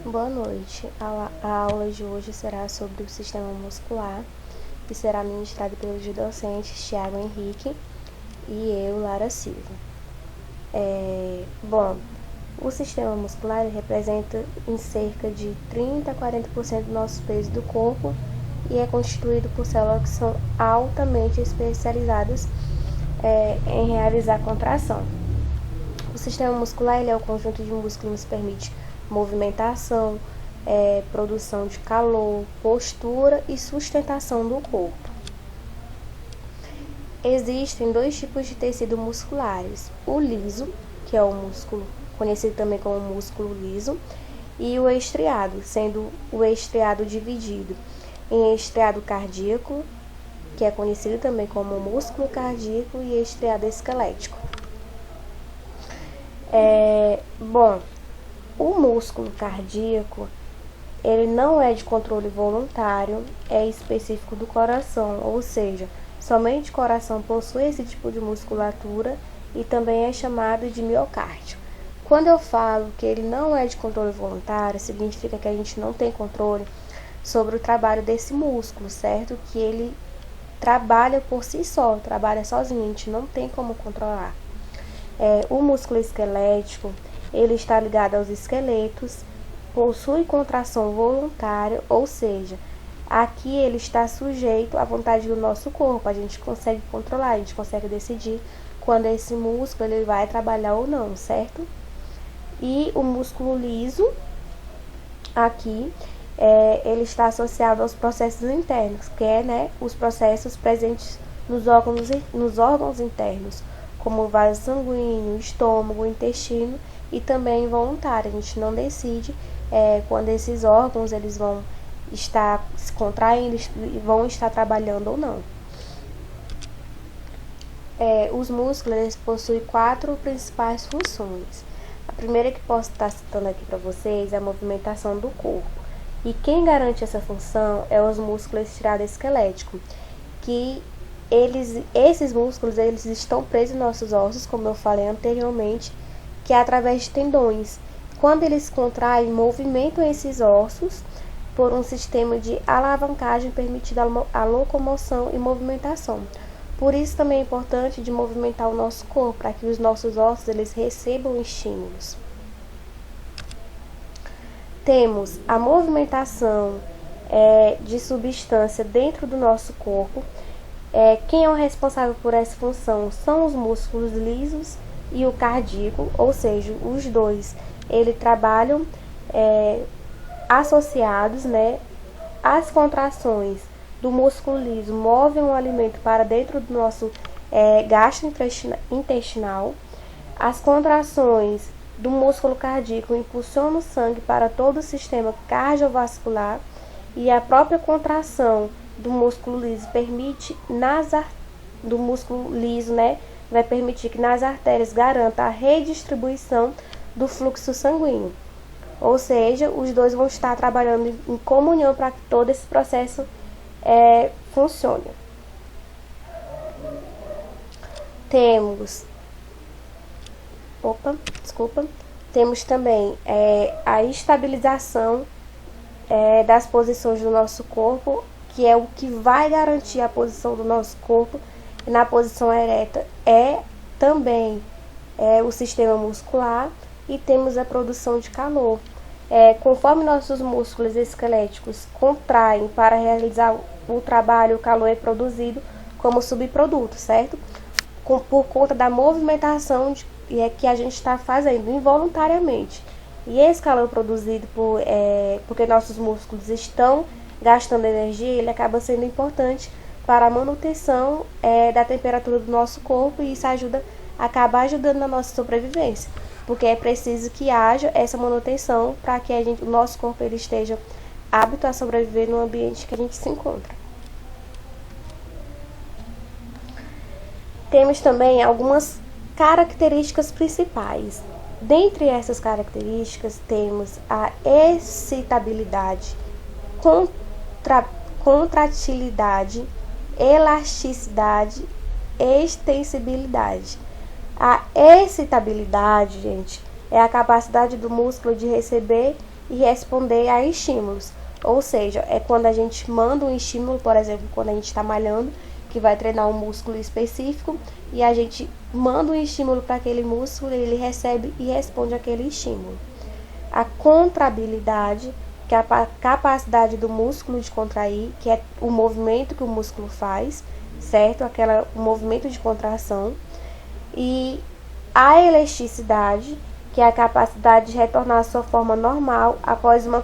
Boa noite. A aula de hoje será sobre o sistema muscular e será ministrada pelos docentes Thiago Henrique e eu, Lara Silva. O sistema muscular representa em cerca de 30 a 40% do nosso peso do corpo e é constituído por células que são altamente especializadas em realizar contração. O sistema muscular ele é o conjunto de músculos que nos permite movimentação, produção de calor, postura e sustentação do corpo. Existem dois tipos de tecido musculares: o liso, que é o músculo conhecido também como músculo liso, e o estriado, sendo o estriado dividido em estriado cardíaco, que é conhecido também como músculo cardíaco, e estriado esquelético. O músculo cardíaco, ele não é de controle voluntário, é específico do coração, ou seja, somente o coração possui esse tipo de musculatura e também é chamado de miocárdio. Quando eu falo que ele não é de controle voluntário, significa que a gente não tem controle sobre o trabalho desse músculo, certo? Que ele trabalha por si só, trabalha sozinho, a gente não tem como controlar. O músculo esquelético, ele está ligado aos esqueletos, possui contração voluntária, ou seja, aqui ele está sujeito à vontade do nosso corpo, a gente consegue controlar, a gente consegue decidir quando esse músculo ele vai trabalhar ou não, certo? E o músculo liso, aqui, ele está associado aos processos internos, que é os processos presentes nos órgãos internos, como o vaso sanguíneo, estômago, intestino, e também involuntário. A gente não decide quando esses órgãos eles vão estar se contraindo e vão estar trabalhando ou não. Os músculos eles possuem 4 principais funções. A primeira que posso estar citando aqui para vocês é a movimentação do corpo. E quem garante essa função é os músculos estriado esquelético, que esses músculos eles estão presos nos nossos ossos, como eu falei anteriormente, que é através de tendões. Quando eles contraem, movimentam esses ossos por um sistema de alavancagem permitindo a locomoção e movimentação. Por isso também é importante de movimentar o nosso corpo, para que os nossos ossos eles recebam estímulos. Temos a movimentação de substância dentro do nosso corpo. Quem é o responsável por essa função são os músculos lisos e o cardíaco, ou seja, os dois eles trabalham associados, As contrações do músculo liso movem o alimento para dentro do nosso gastrointestinal. As contrações do músculo cardíaco impulsionam o sangue para todo o sistema cardiovascular, e a própria contração do músculo liso vai permitir que nas artérias garanta a redistribuição do fluxo sanguíneo. Ou seja, os dois vão estar trabalhando em comunhão para que todo esse processo funcione. Temos também a estabilização das posições do nosso corpo, que é o que vai garantir a posição do nosso corpo na posição ereta, também o sistema muscular, e temos a produção de calor. Conforme nossos músculos esqueléticos contraem para realizar o trabalho, o calor é produzido como subproduto, certo? Por conta da movimentação que a gente está fazendo involuntariamente. E esse calor produzido porque nossos músculos estão gastando energia, ele acaba sendo importante para a manutenção da temperatura do nosso corpo, e isso acaba ajudando na nossa sobrevivência, porque é preciso que haja essa manutenção para que o nosso corpo ele esteja apto a sobreviver no ambiente que a gente se encontra. Temos também algumas características principais. Dentre essas características, temos a excitabilidade, contratilidade, elasticidade, extensibilidade. A excitabilidade, gente, é a capacidade do músculo de receber e responder a estímulos. Ou seja, é quando a gente manda um estímulo, por exemplo, quando a gente está malhando, que vai treinar um músculo específico, e a gente manda um estímulo para aquele músculo, ele recebe e responde aquele estímulo. A contrabilidade, que é a capacidade do músculo de contrair, que é o movimento que o músculo faz, certo? O movimento de contração. E a elasticidade, que é a capacidade de retornar à sua forma normal após uma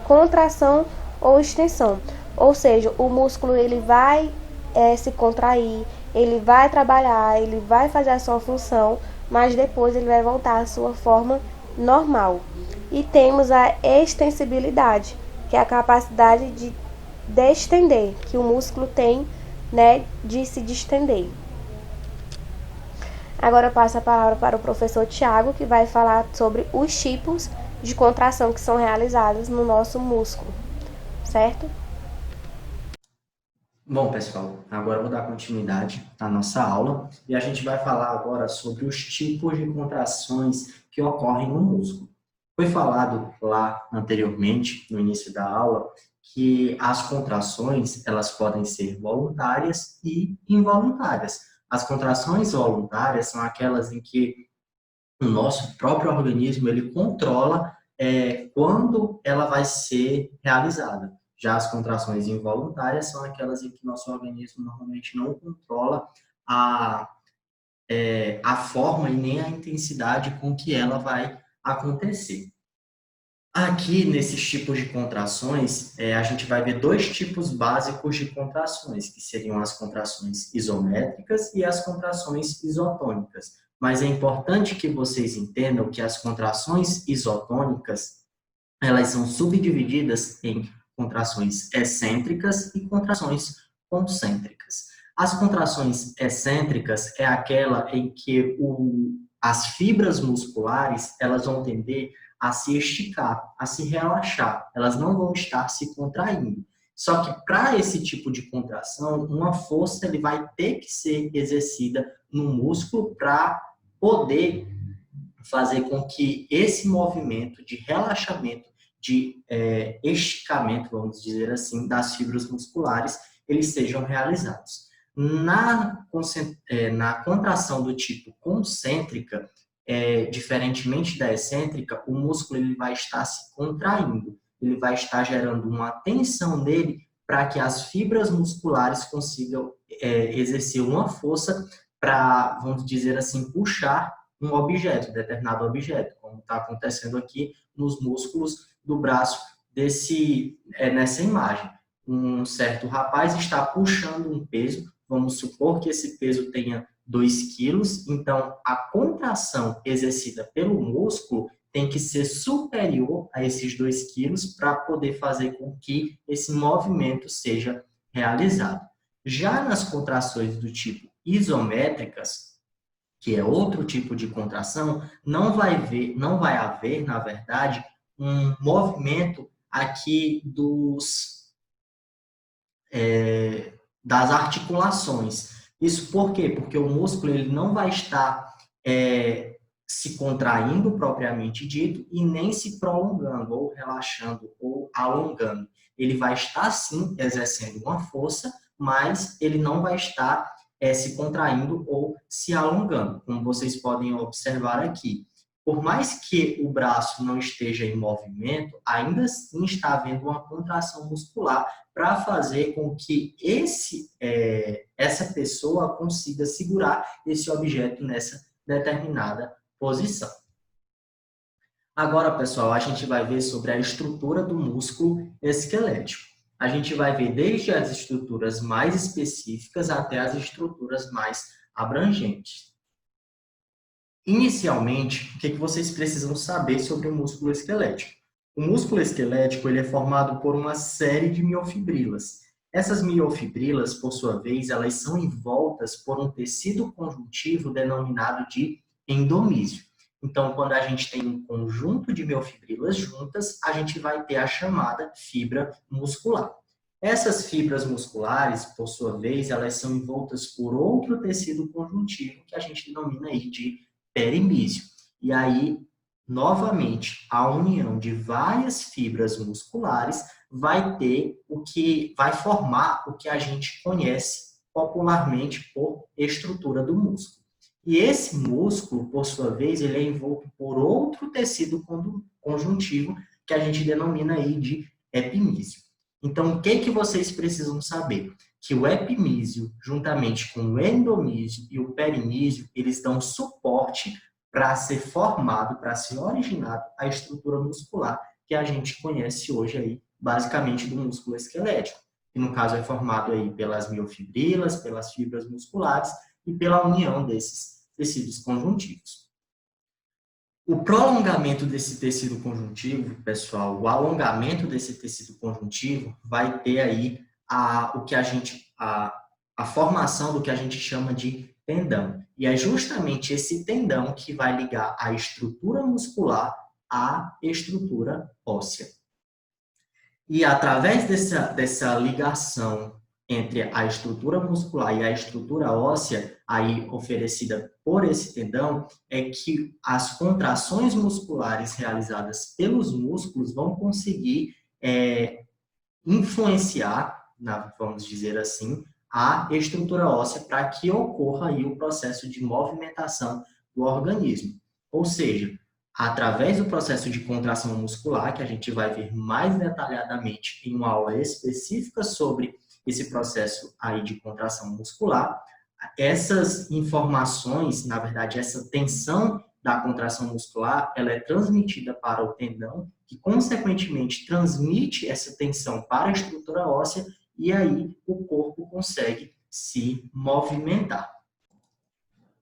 contração ou extensão. Ou seja, o músculo ele vai se contrair, ele vai trabalhar, ele vai fazer a sua função, mas depois ele vai voltar à sua forma normal. E temos a extensibilidade, que é a capacidade de destender, que o músculo tem, né, de se distender. Agora eu passo a palavra para o professor Tiago, que vai falar sobre os tipos de contração que são realizadas no nosso músculo, certo? Bom, pessoal, agora eu vou dar continuidade à nossa aula e a gente vai falar agora sobre os tipos de contrações que ocorrem no músculo. Foi falado lá anteriormente, no início da aula, que as contrações elas podem ser voluntárias e involuntárias. As contrações voluntárias são aquelas em que o nosso próprio organismo ele controla quando ela vai ser realizada. Já as contrações involuntárias são aquelas em que nosso organismo normalmente não controla a, a forma e nem a intensidade com que ela vai acontecer. Aqui, nesses tipos de contrações, a gente vai ver dois tipos básicos de contrações, que seriam as contrações isométricas e as contrações isotônicas. Mas é importante que vocês entendam que as contrações isotônicas, elas são subdivididas em contrações excêntricas e contrações concêntricas. As contrações excêntricas é aquela em que as fibras musculares, elas vão tender a se esticar, a se relaxar. Elas não vão estar se contraindo. Só que para esse tipo de contração, uma força ele vai ter que ser exercida no músculo para poder fazer com que esse movimento de relaxamento, de esticamento, vamos dizer assim, das fibras musculares, eles sejam realizados. Na contração do tipo concêntrica, diferentemente da excêntrica, o músculo ele vai estar se contraindo, ele vai estar gerando uma tensão nele para que as fibras musculares consigam exercer uma força para, vamos dizer assim, puxar um objeto, determinado objeto, como está acontecendo aqui nos músculos do braço nessa imagem. Um certo rapaz está puxando um peso, vamos supor que esse peso tenha 2 quilos, então a contração exercida pelo músculo tem que ser superior a esses 2 quilos para poder fazer com que esse movimento seja realizado. Já nas contrações do tipo isométricas, que é outro tipo de contração, não vai haver, na verdade, um movimento aqui das articulações. Isso por quê? Porque o músculo ele não vai estar se contraindo propriamente dito e nem se prolongando, ou relaxando, ou alongando. Ele vai estar, sim, exercendo uma força, mas ele não vai estar se contraindo ou se alongando, como vocês podem observar aqui. Por mais que o braço não esteja em movimento, ainda assim está havendo uma contração muscular para fazer com que essa pessoa consiga segurar esse objeto nessa determinada posição. Agora, pessoal, a gente vai ver sobre a estrutura do músculo esquelético. A gente vai ver desde as estruturas mais específicas até as estruturas mais abrangentes. Inicialmente, o que vocês precisam saber sobre o músculo esquelético? O músculo esquelético ele é formado por uma série de miofibrilas. Essas miofibrilas, por sua vez, elas são envoltas por um tecido conjuntivo denominado de endomísio. Então, quando a gente tem um conjunto de miofibrilas juntas, a gente vai ter a chamada fibra muscular. Essas fibras musculares, por sua vez, elas são envoltas por outro tecido conjuntivo que a gente denomina aí de perimísio. e aí, novamente, a união de várias fibras musculares vai ter o que vai formar o que a gente conhece popularmente por estrutura do músculo. E esse músculo, por sua vez, ele é envolto por outro tecido conjuntivo que a gente denomina aí de epimísio. Então, o que vocês precisam saber? Que o epimísio, juntamente com o endomísio e o perimísio, eles dão suporte para ser formado, para ser originado a estrutura muscular que a gente conhece hoje aí, basicamente do músculo esquelético, que no caso é formado aí pelas miofibrilas, pelas fibras musculares e pela união desses tecidos conjuntivos. O prolongamento desse tecido conjuntivo, pessoal, o alongamento desse tecido conjuntivo vai ter aí a formação do que a gente chama de tendão. E é justamente esse tendão que vai ligar a estrutura muscular à estrutura óssea. E através dessa ligação entre a estrutura muscular e a estrutura óssea, aí oferecida por esse tendão, é que as contrações musculares realizadas pelos músculos vão conseguir influenciar, vamos dizer assim, a estrutura óssea para que ocorra aí o processo de movimentação do organismo. Ou seja, através do processo de contração muscular, que a gente vai ver mais detalhadamente em uma aula específica sobre esse processo aí de contração muscular, essas informações, na verdade, essa tensão da contração muscular, ela é transmitida para o tendão, que consequentemente transmite essa tensão para a estrutura óssea, e aí o corpo consegue se movimentar.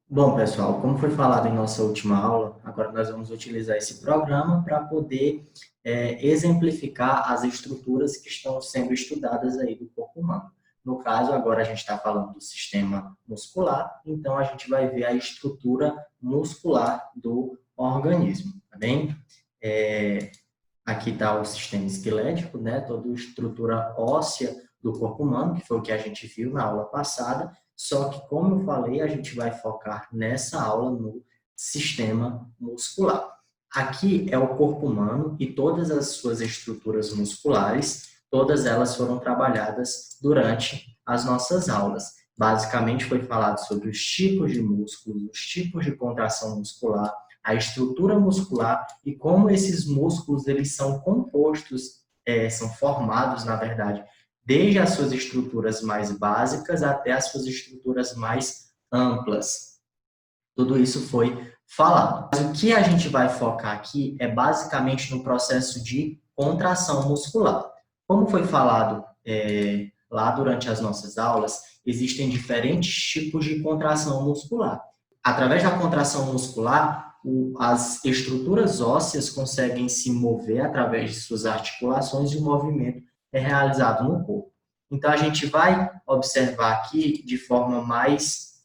Bom, pessoal, como foi falado em nossa última aula, agora nós vamos utilizar esse programa para poder exemplificar as estruturas que estão sendo estudadas aí do corpo humano. No caso, agora a gente está falando do sistema muscular, então a gente vai ver a estrutura muscular do organismo, tá bem? Aqui está o sistema esquelético, né? Toda a estrutura óssea do corpo humano, que foi o que a gente viu na aula passada, só que, como eu falei, a gente vai focar nessa aula no sistema muscular. Aqui é o corpo humano e todas as suas estruturas musculares, todas elas foram trabalhadas durante as nossas aulas. Basicamente foi falado sobre os tipos de músculos, os tipos de contração muscular, a estrutura muscular e como esses músculos eles são compostos, são formados, na verdade, desde as suas estruturas mais básicas até as suas estruturas mais amplas. Tudo isso foi falado. Mas o que a gente vai focar aqui é basicamente no processo de contração muscular. Como foi falado lá durante as nossas aulas, existem diferentes tipos de contração muscular. Através da contração muscular, as estruturas ósseas conseguem se mover através de suas articulações e o movimento é realizado no corpo. Então, a gente vai observar aqui de forma mais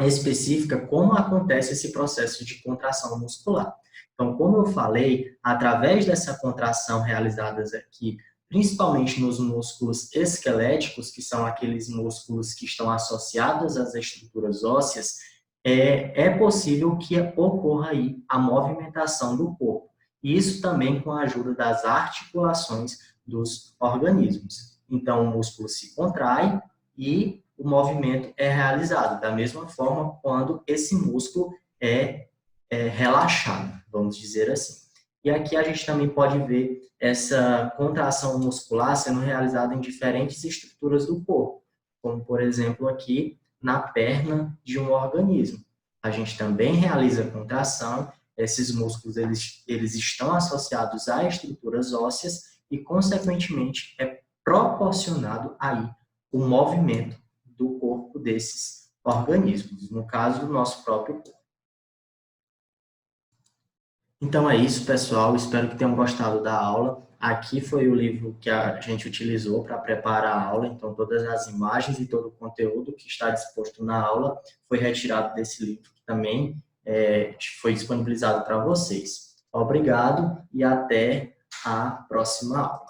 específica como acontece esse processo de contração muscular. Então, como eu falei, através dessa contração realizada aqui, principalmente nos músculos esqueléticos, que são aqueles músculos que estão associados às estruturas ósseas, é possível que ocorra aí a movimentação do corpo. Isso também com a ajuda das articulações dos organismos. Então, o músculo se contrai e o movimento é realizado. Da mesma forma, quando esse músculo é relaxado, vamos dizer assim. E aqui a gente também pode ver essa contração muscular sendo realizada em diferentes estruturas do corpo, como, por exemplo, aqui na perna de um organismo. A gente também realiza contração, esses músculos eles estão associados a estruturas ósseas e, consequentemente, é proporcionado aí o movimento do corpo desses organismos, no caso, do nosso próprio corpo. Então é isso, pessoal. Espero que tenham gostado da aula. Aqui foi o livro que a gente utilizou para preparar a aula. Então, todas as imagens e todo o conteúdo que está disposto na aula foi retirado desse livro, que também foi disponibilizado para vocês. Obrigado e até a próxima aula.